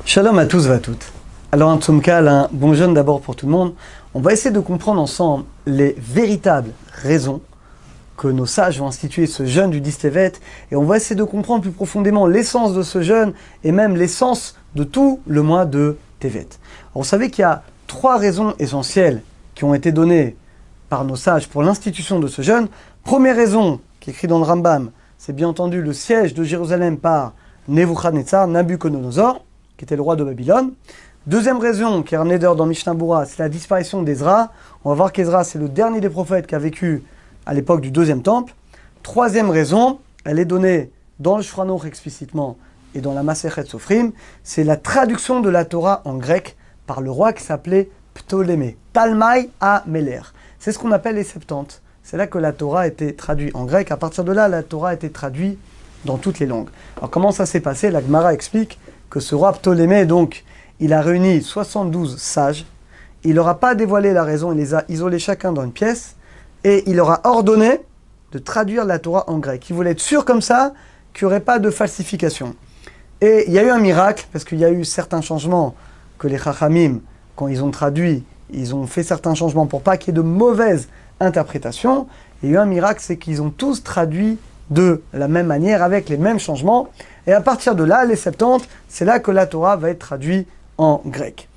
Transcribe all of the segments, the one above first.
Shalom à tous et à toutes. Alors un Tzomkal, un bon jeûne d'abord pour tout le monde. On va essayer de comprendre ensemble les véritables raisons que nos sages ont institué ce jeûne du 10 Tevet, et on va essayer de comprendre plus profondément l'essence de ce jeûne et même l'essence de tout le mois de Tevet. Alors, vous savez qu'il y a 3 raisons essentielles qui ont été données par nos sages pour l'institution de ce jeûne. Première raison, qui est écrite dans le Rambam, c'est bien entendu le siège de Jérusalem par Nebuchadnezzar, Nabucodonosor, qui était le roi de Babylone. Deuxième raison, qui est ramenée d'ailleurs dans Mishnah Berurah, c'est la disparition d'Ezra. On va voir qu'Ezra, c'est le dernier des prophètes qui a vécu à l'époque du deuxième temple. Troisième raison, elle est donnée dans le Shulchan Aruch explicitement et dans la Masechet Sofrim, c'est la traduction de la Torah en grec par le roi qui s'appelait Ptolémée, Talmai HaMeler. C'est ce qu'on appelle les Septante. C'est là que la Torah a été traduite en grec. À partir de là, la Torah a été traduite dans toutes les langues. Alors comment ça s'est passé? La Gemara explique que ce roi Ptolémée, donc, il a réuni 72 sages, il leur a pas dévoilé la raison, il les a isolés chacun dans une pièce, et il leur a ordonné de traduire la Torah en grec. Il voulait être sûr comme ça qu'il n'y aurait pas de falsification. Et il y a eu un miracle, parce qu'il y a eu certains changements que les Chachamim, quand ils ont traduit, ils ont fait certains changements pour pas qu'il y ait de mauvaises interprétations. Il y a eu un miracle, c'est qu'ils ont tous traduit de la même manière, avec les mêmes changements. Et à partir de là, les Septante, c'est là que la Torah va être traduite en grec.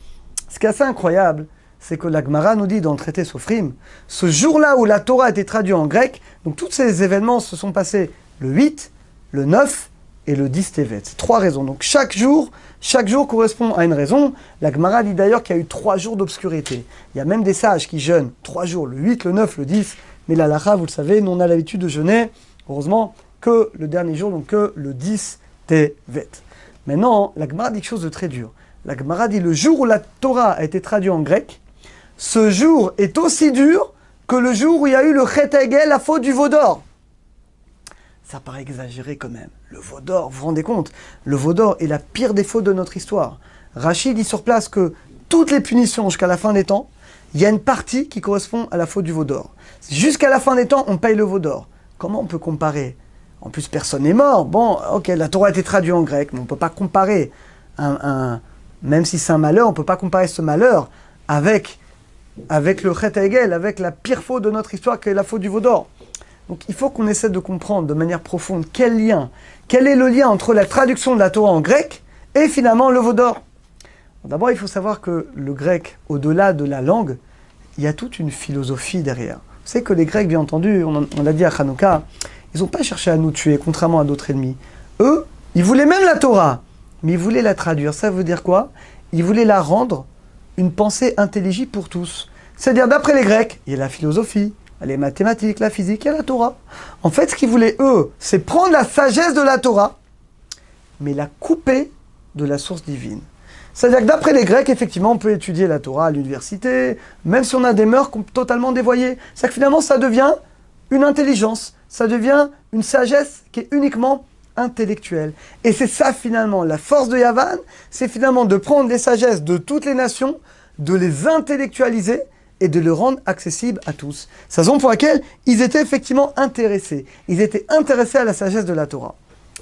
Ce qui est assez incroyable, c'est que la Gemara nous dit dans le traité Sofrim, ce jour-là où la Torah a été traduite en grec, donc tous ces événements se sont passés le 8, le 9 et le 10 Tevet. C'est 3 raisons. Donc chaque jour correspond à une raison. La Gemara dit d'ailleurs qu'il y a eu 3 jours d'obscurité. Il y a même des sages qui jeûnent 3 jours, le 8, le 9, le 10. Mais la halakha, vous le savez, nous on a l'habitude de jeûner, heureusement, que le dernier jour, donc que le 10 Tevet. Maintenant, la Gemara dit quelque chose de très dur. La Gemara dit le jour où la Torah a été traduite en grec, ce jour est aussi dur que le jour où il y a eu le Chet Hegel, la faute du veau d'or. Ça paraît exagéré quand même. Le veau d'or, vous vous rendez compte? Le veau d'or est la pire des fautes de notre histoire. Rachid dit sur place que toutes les punitions jusqu'à la fin des temps, il y a une partie qui correspond à la faute du veau d'or. Jusqu'à la fin des temps, on paye le veau d'or. Comment on peut comparer? En plus, personne n'est mort. Bon, ok, la Torah a été traduite en grec, mais on ne peut pas comparer même si c'est un malheur, on ne peut pas comparer ce malheur avec le Chet Hegel, avec la pire faute de notre histoire qui est la faute du veau d'or. Donc il faut qu'on essaie de comprendre de manière profonde quel est le lien entre la traduction de la Torah en grec et finalement le veau d'or. D'abord, il faut savoir que le grec, au-delà de la langue, il y a toute une philosophie derrière. Vous savez que les Grecs, bien entendu, on l'a dit à Hanouka, ils n'ont pas cherché à nous tuer, contrairement à d'autres ennemis. Eux, ils voulaient même la Torah, mais ils voulaient la traduire. Ça veut dire quoi? Ils voulaient la rendre une pensée intelligible pour tous. C'est-à-dire, d'après les Grecs, il y a la philosophie, les mathématiques, la physique, il y a la Torah. En fait, ce qu'ils voulaient, eux, c'est prendre la sagesse de la Torah, mais la couper de la source divine. C'est-à-dire que d'après les Grecs, effectivement, on peut étudier la Torah à l'université, même si on a des mœurs totalement dévoyées. C'est-à-dire que finalement, ça devient une intelligence, ça devient une sagesse qui est uniquement intellectuelle. Et c'est ça, finalement, la force de Yavan, c'est finalement de prendre les sagesses de toutes les nations, de les intellectualiser, et de le rendre accessible à tous. C'est la raison pour laquelle ils étaient effectivement intéressés. Ils étaient intéressés à la sagesse de la Torah.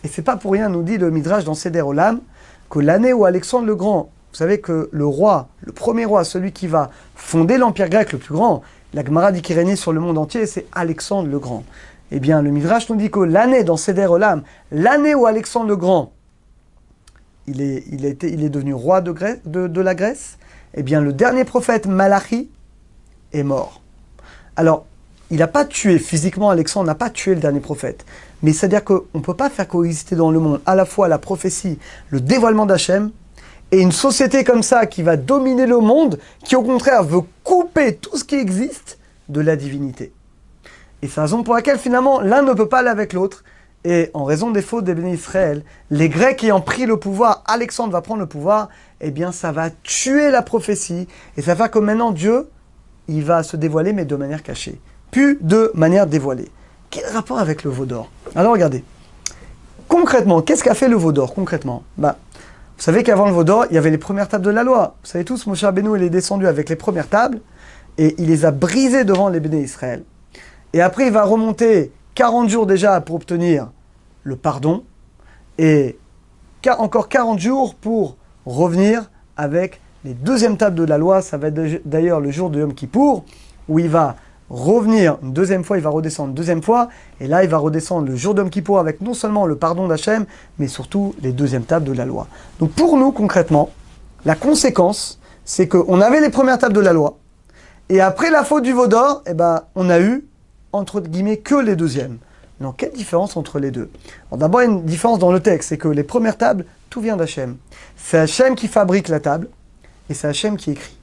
Et c'est pas pour rien, nous dit le Midrash dans Seder Olam, que l'année où Alexandre le Grand, vous savez que le roi, le premier roi, celui qui va fonder l'empire grec le plus grand, la Gemara dit qu'il régnait sur le monde entier, c'est Alexandre le Grand. Eh bien, le Midrash nous dit que l'année dans Seder Olam, l'année où Alexandre le Grand, il est devenu roi de la Grèce, eh bien, le dernier prophète Malachi est mort. Alors, il n'a pas tué physiquement Alexandre, n'a pas tué le dernier prophète. Mais c'est-à-dire qu'on ne peut pas faire coexister dans le monde à la fois la prophétie, le dévoilement d'Hachem, et une société comme ça qui va dominer le monde, qui au contraire veut couper tout ce qui existe de la divinité. Et c'est la raison pour laquelle finalement l'un ne peut pas aller avec l'autre. Et en raison des fautes des bénis Israël, les Grecs ayant pris le pouvoir, Alexandre va prendre le pouvoir, eh bien ça va tuer la prophétie, et ça va faire que maintenant Dieu, il va se dévoiler, mais de manière cachée. Plus de manière dévoilée. Quel rapport avec le veau d'or? Alors regardez. Concrètement, qu'est-ce qu'a fait le veau d'or, concrètement? Vous savez qu'avant le veau d'or, il y avait les premières tables de la loi. Vous savez tous, Moshe Rabbeinu, il est descendu avec les premières tables, et il les a brisées devant les bénis Israël. Et après, il va remonter 40 jours déjà pour obtenir le pardon, et encore 40 jours pour revenir avec les deuxièmes tables de la loi. Ça va être d'ailleurs le jour de Yom Kippour, où il va revenir une deuxième fois, il va redescendre une deuxième fois, et là il va redescendre le jour de Yom Kippour avec non seulement le pardon d'Hachem, mais surtout les deuxièmes tables de la loi. Donc pour nous, concrètement, la conséquence, c'est qu'on avait les premières tables de la loi, et après la faute du veau d'or, on a eu, entre guillemets, que les deuxièmes. Donc quelle différence entre les deux? D'abord, il y a une différence dans le texte, c'est que les premières tables, tout vient d'Hachem. C'est Hachem qui fabrique la table, et c'est Hachem qui écrit.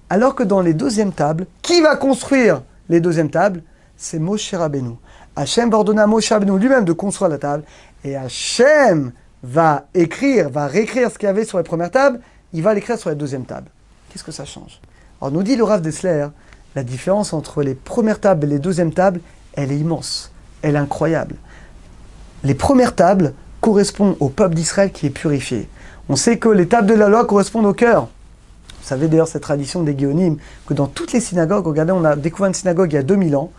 Alors que dans les deuxièmes tables, qui va construire les deuxièmes tables? C'est Moshe Rabbeinu. Hachem va ordonner à Moshe Rabbeinu lui-même de construire la table, et Hachem va réécrire ce qu'il y avait sur les premières tables, il va l'écrire sur les deuxièmes tables. Qu'est-ce que ça change? Alors nous dit le Rav Dessler, la différence entre les premières tables et les deuxièmes tables, elle est immense, elle est incroyable. Les premières tables correspondent au peuple d'Israël qui est purifié. On sait que les tables de la loi correspondent au cœur. Vous savez d'ailleurs cette tradition des Géonim, que dans toutes les synagogues, regardez, on a découvert une synagogue il y a 2000 ans,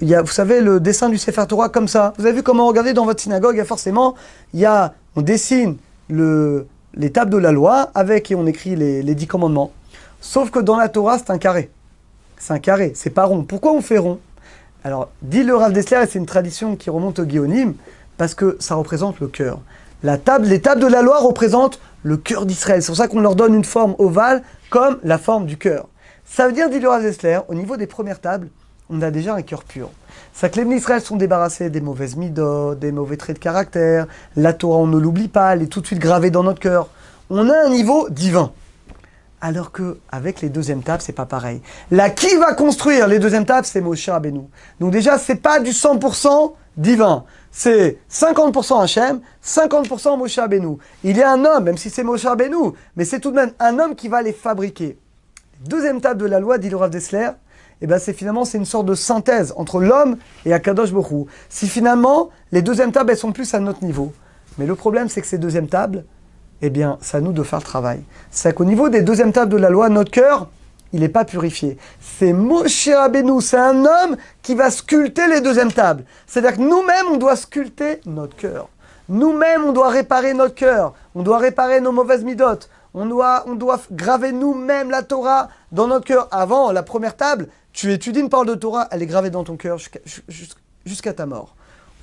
il y a, vous savez, le dessin du Sefer Torah comme ça. Vous avez vu comment, regardez dans votre synagogue, on dessine les tables de la loi et on écrit les 10 commandements. Sauf que dans la Torah, c'est un carré. C'est un carré, c'est pas rond. Pourquoi on fait rond? Alors, dit le Rav Dessler, et c'est une tradition qui remonte au Géonim, parce que ça représente le cœur. Les tables de la loi représentent le cœur d'Israël. C'est pour ça qu'on leur donne une forme ovale, comme la forme du cœur. Ça veut dire, dit le Rav Dessler, au niveau des premières tables, on a déjà un cœur pur. C'est que les bénis d'Israël sont débarrassés des mauvaises midotes, des mauvais traits de caractère. La Torah, on ne l'oublie pas, elle est tout de suite gravée dans notre cœur. On a un niveau divin. Alors qu'avec les deuxièmes tables, c'est pas pareil. Là, qui va construire les deuxièmes tables? C'est Moshe Rabbeinu. Donc déjà, c'est pas du 100% divin. C'est 50% Hachem, 50% Moshe Rabbeinu. Il y a un homme, même si c'est Moshe Rabbeinu, mais c'est tout de même un homme qui va les fabriquer. Deuxième table de la loi, dit le Rav Dessler, c'est une sorte de synthèse entre l'homme et Akadosh Baruch Hu. Si finalement, les deuxièmes tables, elles sont plus à notre niveau. Mais le problème, c'est que ces deuxièmes tables, c'est à nous de faire le travail. C'est qu'au niveau des deuxièmes tables de la loi, notre cœur, il n'est pas purifié. C'est Moshe Rabbeinu, c'est un homme qui va sculpter les deuxièmes tables. C'est-à-dire que nous-mêmes, on doit sculpter notre cœur. Nous-mêmes, on doit réparer notre cœur. On doit réparer nos mauvaises midotes. On doit graver nous-mêmes la Torah dans notre cœur. Avant, la première table, tu étudies une parole de Torah, elle est gravée dans ton cœur jusqu'à ta mort.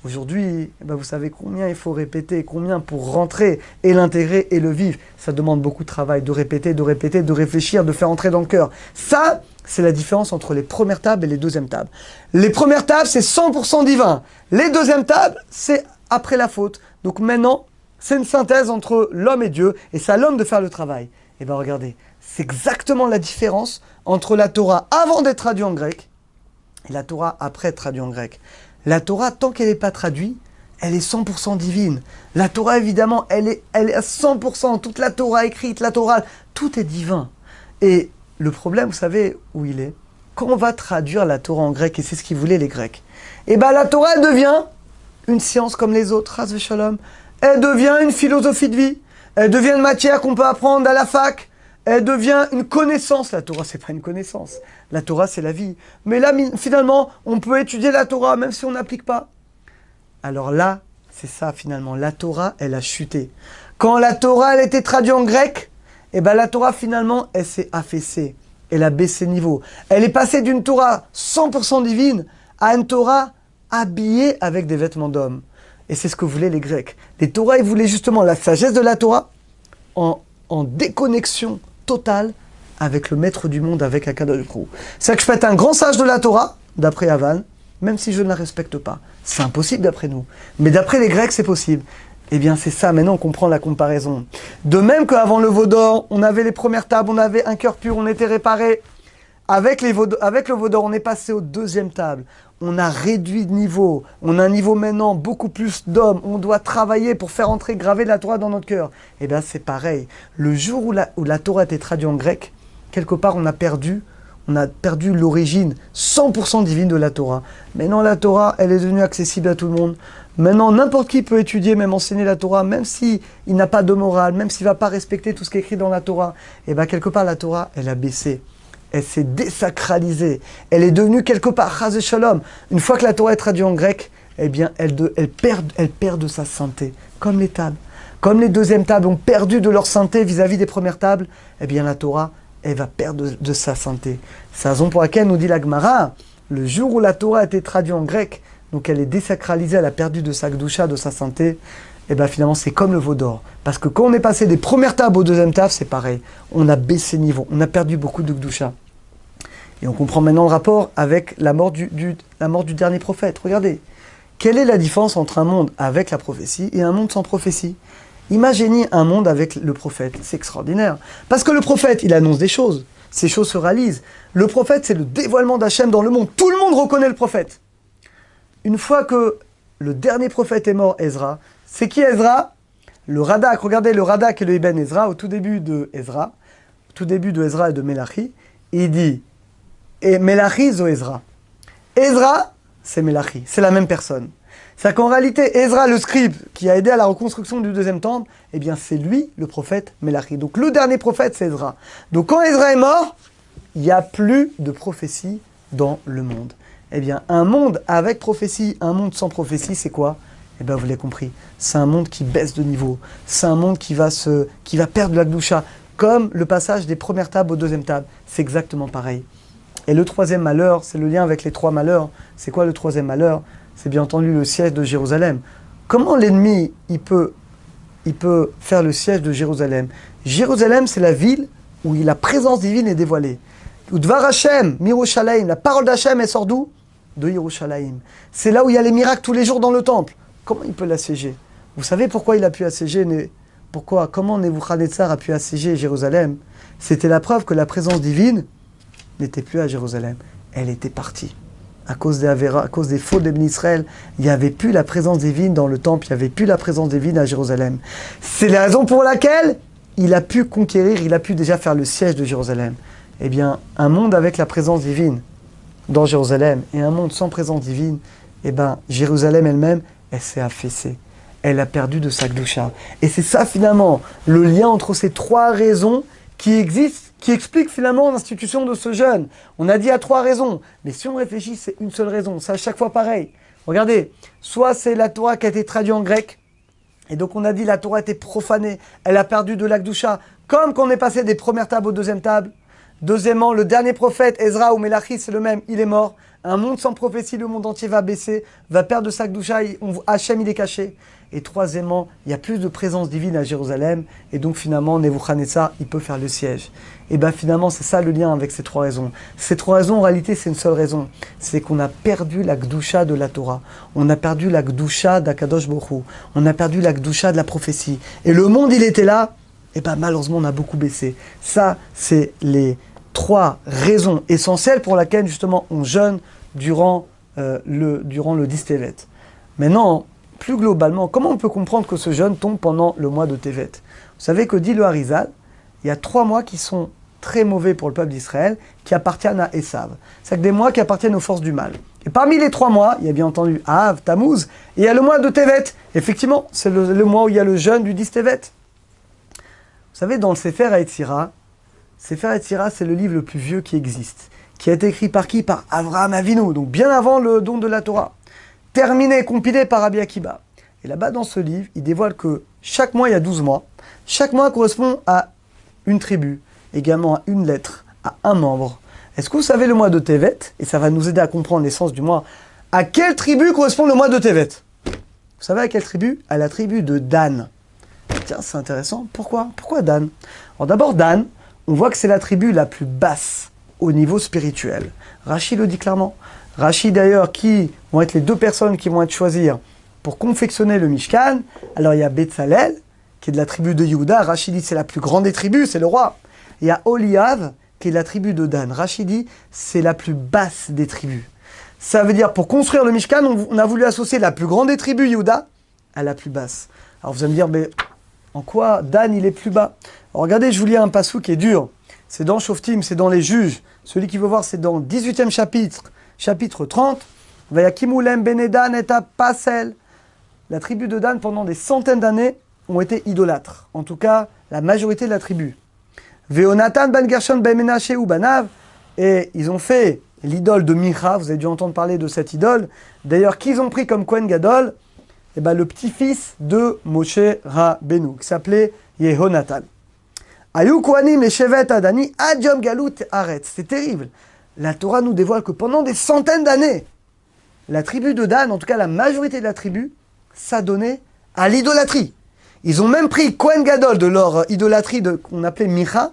Aujourd'hui, vous savez combien il faut répéter, combien pour rentrer et l'intégrer et le vivre. Ça demande beaucoup de travail, de répéter, de réfléchir, de faire entrer dans le cœur. Ça, c'est la différence entre les premières tables et les deuxièmes tables. Les premières tables, c'est 100% divin. Les deuxièmes tables, c'est après la faute. Donc maintenant, c'est une synthèse entre l'homme et Dieu, et c'est à l'homme de faire le travail. Regardez, c'est exactement la différence entre la Torah avant d'être traduite en grec et la Torah après être traduite en grec. La Torah, tant qu'elle n'est pas traduite, elle est 100% divine. La Torah, évidemment, elle est à 100%. Toute la Torah écrite, la Torah, tout est divin. Et le problème, vous savez où il est? Quand on va traduire la Torah en grec, et c'est ce qu'ils voulaient les Grecs, la Torah, elle devient une science comme les autres, Chas v'Shalom. Elle devient une philosophie de vie. Elle devient une matière qu'on peut apprendre à la fac. Elle devient une connaissance. La Torah, c'est pas une connaissance. La Torah, c'est la vie. Mais là, finalement, on peut étudier la Torah, même si on n'applique pas. Alors là, c'est ça, finalement. La Torah, elle a chuté. Quand la Torah, elle était traduite en grec, la Torah, finalement, elle s'est affaissée. Elle a baissé niveau. Elle est passée d'une Torah 100% divine à une Torah habillée avec des vêtements d'homme. Et c'est ce que voulaient les Grecs. Les Torahs, ils voulaient justement la sagesse de la Torah en déconnexion totale avec le maître du monde, avec Akadosh Baruch Hu. C'est-à-dire que je peux être un grand sage de la Torah, d'après Avan, même si je ne la respecte pas. C'est impossible d'après nous. Mais d'après les Grecs, c'est possible. C'est ça, maintenant on comprend la comparaison. De même qu'avant le veau d'or, on avait les premières tables, on avait un cœur pur, on était réparé. Avec le veau d'or, on est passé aux deuxièmes tables. On a réduit de niveau. On a un niveau maintenant beaucoup plus d'hommes. On doit travailler pour faire entrer, graver la Torah dans notre cœur. C'est pareil. Le jour où la Torah était traduite en grec, quelque part on a perdu l'origine 100% divine de la Torah. Maintenant la Torah, elle est devenue accessible à tout le monde. Maintenant n'importe qui peut étudier, même enseigner la Torah, même s'il n'a pas de morale, même s'il ne va pas respecter tout ce qui est écrit dans la Torah. Quelque part la Torah, elle a baissé. Elle s'est désacralisée. Elle est devenue quelque part Chas v'Shalom. Une fois que la Torah est traduite en grec, elle perd de sa sainteté, comme les tables. Comme les deuxièmes tables ont perdu de leur sainteté vis-à-vis des premières tables, eh bien la Torah, elle va perdre de sa sainteté. C'est la raison pour laquelle nous dit la Gemara, le jour où la Torah a été traduite en grec, donc elle est désacralisée, elle a perdu de sa gdoucha, de sa sainteté, et bien finalement c'est comme le veau d'or. Parce que quand on est passé des premières tables aux deuxièmes tables, c'est pareil. On a baissé niveau, on a perdu beaucoup de gdoucha. Et on comprend maintenant le rapport avec la mort du dernier prophète. Regardez, quelle est la différence entre un monde avec la prophétie et un monde sans prophétie? Imaginez un monde avec le prophète, c'est extraordinaire. Parce que le prophète, il annonce des choses, ces choses se réalisent. Le prophète, c'est le dévoilement d'Hachem dans le monde. Tout le monde reconnaît le prophète. Une fois que le dernier prophète est mort, Ezra, c'est qui Ezra? Le Radak, regardez le Radak et le Ibn Ezra, au tout début de Ezra et de Mélachi, il dit, et Mélachi zo Ezra. Ezra, c'est Mélachi, c'est la même personne. C'est-à-dire qu'en réalité, Ezra, le scribe, qui a aidé à la reconstruction du deuxième temple, eh bien c'est lui, le prophète Mélachi. Donc le dernier prophète, c'est Ezra. Donc quand Ezra est mort, il n'y a plus de prophétie dans le monde. Eh bien, un monde avec prophétie, un monde sans prophétie, c'est quoi? Eh bien, vous l'avez compris, c'est un monde qui baisse de niveau. C'est un monde qui va perdre la gdoucha. Comme le passage des premières tables aux deuxièmes tables. C'est exactement pareil. Et le troisième malheur, c'est le lien avec les trois malheurs. C'est quoi le troisième malheur? C'est bien entendu le siège de Jérusalem. Comment l'ennemi, il peut faire le siège de Jérusalem? Jérusalem, c'est la ville où la présence divine est dévoilée. Udvar Hashem, Mirushalayim, la parole d'Hachem, elle sort d'où? De Yerushalayim. C'est là où il y a les miracles tous les jours dans le temple. Comment il peut l'assiéger? Vous savez pourquoi il a pu assiéger? Comment Nebuchadnezzar a pu assiéger Jérusalem? C'était la preuve que la présence divine n'était plus à Jérusalem. Elle était partie. À cause des fautes d'Ibn Israël, il n'y avait plus la présence divine dans le temple, il n'y avait plus la présence divine à Jérusalem. C'est la raison pour laquelle il a pu conquérir, il a pu déjà faire le siège de Jérusalem. Eh bien, un monde avec la présence divine dans Jérusalem et un monde sans présence divine, eh bien, Jérusalem elle-même, elle s'est affaissée. Elle a perdu de sa gdoucha. Et c'est ça finalement, le lien entre ces trois raisons qui existent, qui expliquent finalement l'institution de ce jeûne. On a dit à trois raisons, mais si on réfléchit, c'est une seule raison. C'est à chaque fois pareil. Regardez, soit c'est la Torah qui a été traduite en grec, et donc on a dit la Torah était profanée, elle a perdu de la gdoucha, comme quand on est passé des premières tables aux deuxièmes tables. Deuxièmement, le dernier prophète, Ezra ou Mélachi, c'est le même, il est mort. Un monde sans prophétie, le monde entier va baisser, va perdre de sa gdoucha, Hachem il est caché. Et troisièmement, il y a plus de présence divine à Jérusalem, et donc finalement, Nebuchadnezzar, il peut faire le siège. Et bien finalement, c'est ça le lien avec ces trois raisons. Ces trois raisons, en réalité, c'est une seule raison. C'est qu'on a perdu la gdoucha de la Torah. On a perdu la gdoucha d'Akadosh Baruch Hu. On a perdu la gdoucha de la prophétie. Et le monde, il était là, et bien malheureusement, on a beaucoup baissé. Ça, c'est les trois raisons essentielles pour lesquelles justement on jeûne durant le Dis Tevet. Maintenant, plus globalement, comment on peut comprendre que ce jeûne tombe pendant le mois de Tevet? Vous savez que dit le Harizal, il y a 3 mois qui sont très mauvais pour le peuple d'Israël, qui appartiennent à Esav. C'est des mois qui appartiennent aux forces du mal. Et parmi les 3 mois, il y a bien entendu Av, Tammuz, et il y a le mois de Tevet. Effectivement, c'est le mois où il y a le jeûne du Dis Tevet. Vous savez, dans le Sefer HaYetzira, c'est le livre le plus vieux qui existe, qui a été écrit par qui? Par Avraham Avinu, donc bien avant le don de la Torah. Terminé, compilé par Rabbi Akiba. Et là-bas, dans ce livre, il dévoile que chaque mois, il y a 12 mois. Chaque mois correspond à une tribu, également à une lettre, à un membre. Est-ce que vous savez le mois de Tevet? Et ça va nous aider à comprendre l'essence du mois. À quelle tribu correspond le mois de Tevet? Vous savez à quelle tribu? À la tribu de Dan. Tiens, c'est intéressant. Pourquoi Dan? Alors d'abord, Dan, on voit que c'est la tribu la plus basse au niveau spirituel. Rachid le dit clairement. Rachid d'ailleurs, qui vont être les 2 personnes qui vont être choisies pour confectionner le Mishkan. Alors il y a Betzalel, qui est de la tribu de Yehuda. Rachid dit c'est la plus grande des tribus, c'est le roi. Il y a Oliav, qui est de la tribu de Dan. Rachid dit c'est la plus basse des tribus. Ça veut dire pour construire le Mishkan, on a voulu associer la plus grande des tribus Yehuda à la plus basse. Alors vous allez me dire, mais en quoi Dan il est plus bas? Alors, regardez, je vous lis un passou qui est dur. C'est dans Shoftim, c'est dans les Juges. Celui qui veut voir, c'est dans le 18e chapitre 30. Vayakimulem benedan et Pasel. La tribu de Dan, pendant des centaines d'années, ont été idolâtres. En tout cas, la majorité de la tribu. Veonatan ben Gershon ben Menashe ou Banav. Et ils ont fait l'idole de Micha. Vous avez dû entendre parler de cette idole. D'ailleurs, qu'ils ont pris comme Kohen Gadol? le petit-fils de Moshe Rabbeinu, qui s'appelait Yehonatan. Ayu Kohanim les Shevet Adani ad Yom Galut Aretz. C'est terrible. La Torah nous dévoile que pendant des centaines d'années, la tribu de Dan, en tout cas la majorité de la tribu, s'adonnait à l'idolâtrie. Ils ont même pris Kohen Gadol de leur idolâtrie qu'on appelait Micha,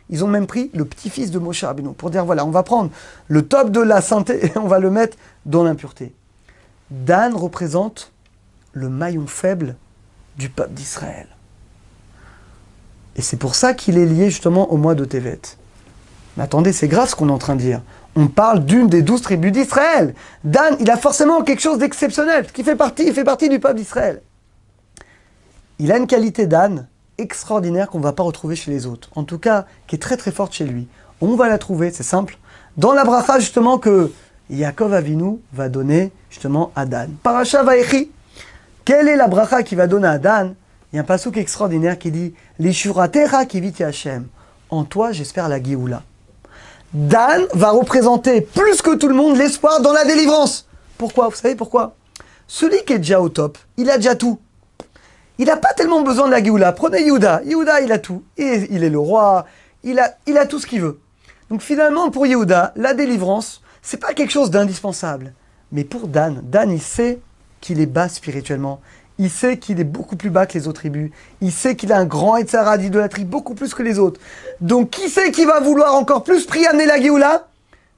ils ont même pris le petit-fils de Moshe Rabbeinu pour dire voilà, on va prendre le top de la sainteté et on va le mettre dans l'impureté. Dan représente le maillon faible du peuple d'Israël. Et c'est pour ça qu'il est lié justement au mois de Tevet. Mais attendez, c'est grave ce qu'on est en train de dire. On parle d'une des 12 tribus d'Israël. Dan, il a forcément quelque chose d'exceptionnel, parce qu'il fait partie du peuple d'Israël. Il a une qualité Dan extraordinaire qu'on ne va pas retrouver chez les autres. En tout cas, qui est très très forte chez lui. On va la trouver, c'est simple, dans la bracha justement que Yaakov Avinu va donner justement à Dan. Parasha Vayechi. Quelle est la bracha qu'il va donner à Dan? Il y a un passouk extraordinaire qui dit « Lishuratecha kiviti Hashem » En toi, j'espère la Géoula. Dan va représenter plus que tout le monde l'espoir dans la délivrance. Pourquoi? Vous savez pourquoi? Celui qui est déjà au top, il a déjà tout. Il n'a pas tellement besoin de la Géoula. Prenez Yehuda. Yehuda, il a tout. Et il est le roi. Il a tout ce qu'il veut. Donc finalement, pour Yehuda, la délivrance, c'est pas quelque chose d'indispensable. Mais pour Dan, il sait qu'il est bas spirituellement. Il sait qu'il est beaucoup plus bas que les autres tribus. Il sait qu'il a un grand Etzara d'idolâtrie, beaucoup plus que les autres. Donc, qui c'est qui va vouloir encore plus prier amener la Géoula?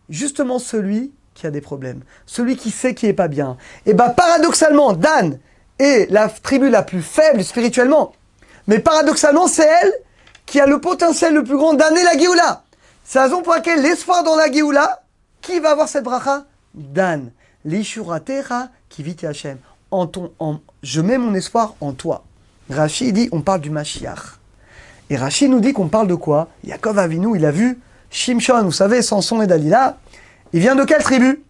Justement celui qui a des problèmes. Celui qui sait qui est pas bien. Et paradoxalement, Dan est la tribu la plus faible spirituellement. Mais paradoxalement, c'est elle qui a le potentiel le plus grand d'amener la Géoula. C'est la raison pour laquelle l'espoir dans la Géoula, qui va avoir cette bracha? Dan. L'Ishuratecha kiviti Hashem. Je mets mon espoir en toi. Rashi dit, on parle du Mashiach. Et Rashi nous dit qu'on parle de quoi? Yaakov Avinu, il a vu Shimshon, vous savez, Samson et Dalila. Il vient de quelle tribu?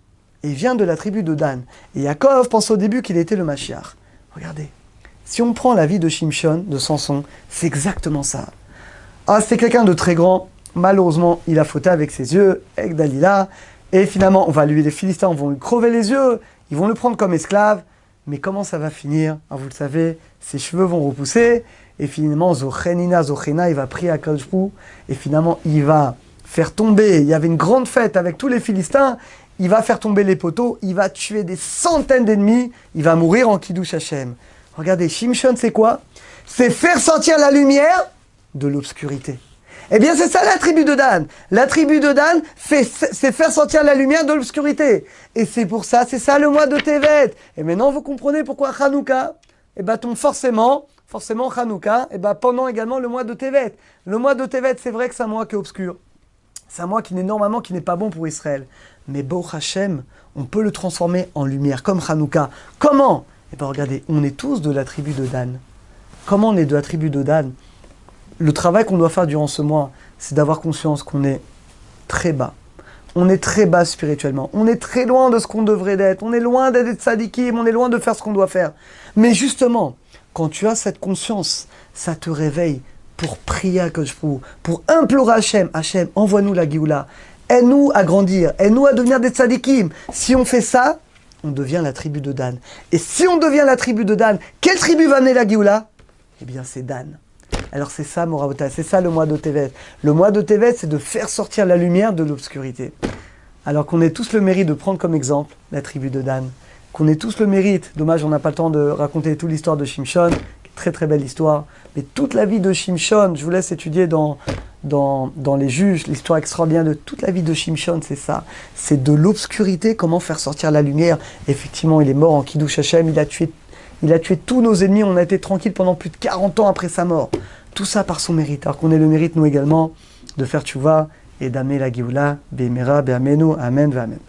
Il vient de la tribu de Dan. Et Yaakov pense au début qu'il était le Mashiach. Regardez, si on prend la vie de Shimshon, de Samson, c'est exactement ça. Ah, c'était quelqu'un de très grand. Malheureusement, il a fauté avec ses yeux, avec Dalila. Et finalement, les Philistins vont lui crever les yeux. Ils vont le prendre comme esclave. Mais comment ça va finir? Vous le savez, ses cheveux vont repousser, et finalement, Zochena, il va prier à Kadosh Baruch Hu, et finalement, il va faire tomber, il y avait une grande fête avec tous les Philistins, il va faire tomber les poteaux, il va tuer des centaines d'ennemis, il va mourir en Kiddush Hashem. Regardez, Shimshon, c'est quoi? C'est faire sortir la lumière de l'obscurité. Eh bien, c'est ça la tribu de Dan. La tribu de Dan, c'est faire sortir la lumière de l'obscurité. Et c'est pour ça, c'est ça le mois de Tevet. Et maintenant, vous comprenez pourquoi Hanouka, tombe forcément Hanouka, pendant également le mois de Tevet. Le mois de Tevet, c'est vrai que c'est un mois qui est obscur. C'est un mois qui n'est pas bon pour Israël. Mais Baruch Hashem, on peut le transformer en lumière, comme Hanouka. Comment? Regardez, on est tous de la tribu de Dan. Comment on est de la tribu de Dan? Le travail qu'on doit faire durant ce mois, c'est d'avoir conscience qu'on est très bas. On est très bas spirituellement. On est très loin de ce qu'on devrait être. On est loin d'être tzadikim. On est loin de faire ce qu'on doit faire. Mais justement, quand tu as cette conscience, ça te réveille pour prier à Kadosh Baruch Hu, pour implorer Hachem. Hachem, envoie-nous la Géoula. Aide-nous à grandir. Aide-nous à devenir des tzadikim. Si on fait ça, on devient la tribu de Dan. Et si on devient la tribu de Dan, quelle tribu va amener la Géoula? Eh bien, c'est Dan. Alors c'est ça, Moravotai, c'est ça le mois de Tevet. Le mois de Tevet, c'est de faire sortir la lumière de l'obscurité. Alors qu'on ait tous le mérite de prendre comme exemple la tribu de Dan. Qu'on ait tous le mérite, dommage on n'a pas le temps de raconter toute l'histoire de Shimshon, très très belle histoire, mais toute la vie de Shimshon, je vous laisse étudier dans les Juges, l'histoire extraordinaire de toute la vie de Shimshon, c'est ça. C'est de l'obscurité, comment faire sortir la lumière. Effectivement, il est mort en Kiddush Hashem, il a tué tous nos ennemis, on a été tranquille pendant plus de 40 ans après sa mort. Tout ça par son mérite. Alors qu'on ait le mérite, nous également, de faire tchouva et d'amener la Géoula, Be'emera, Be'amenu, Amen, Amen.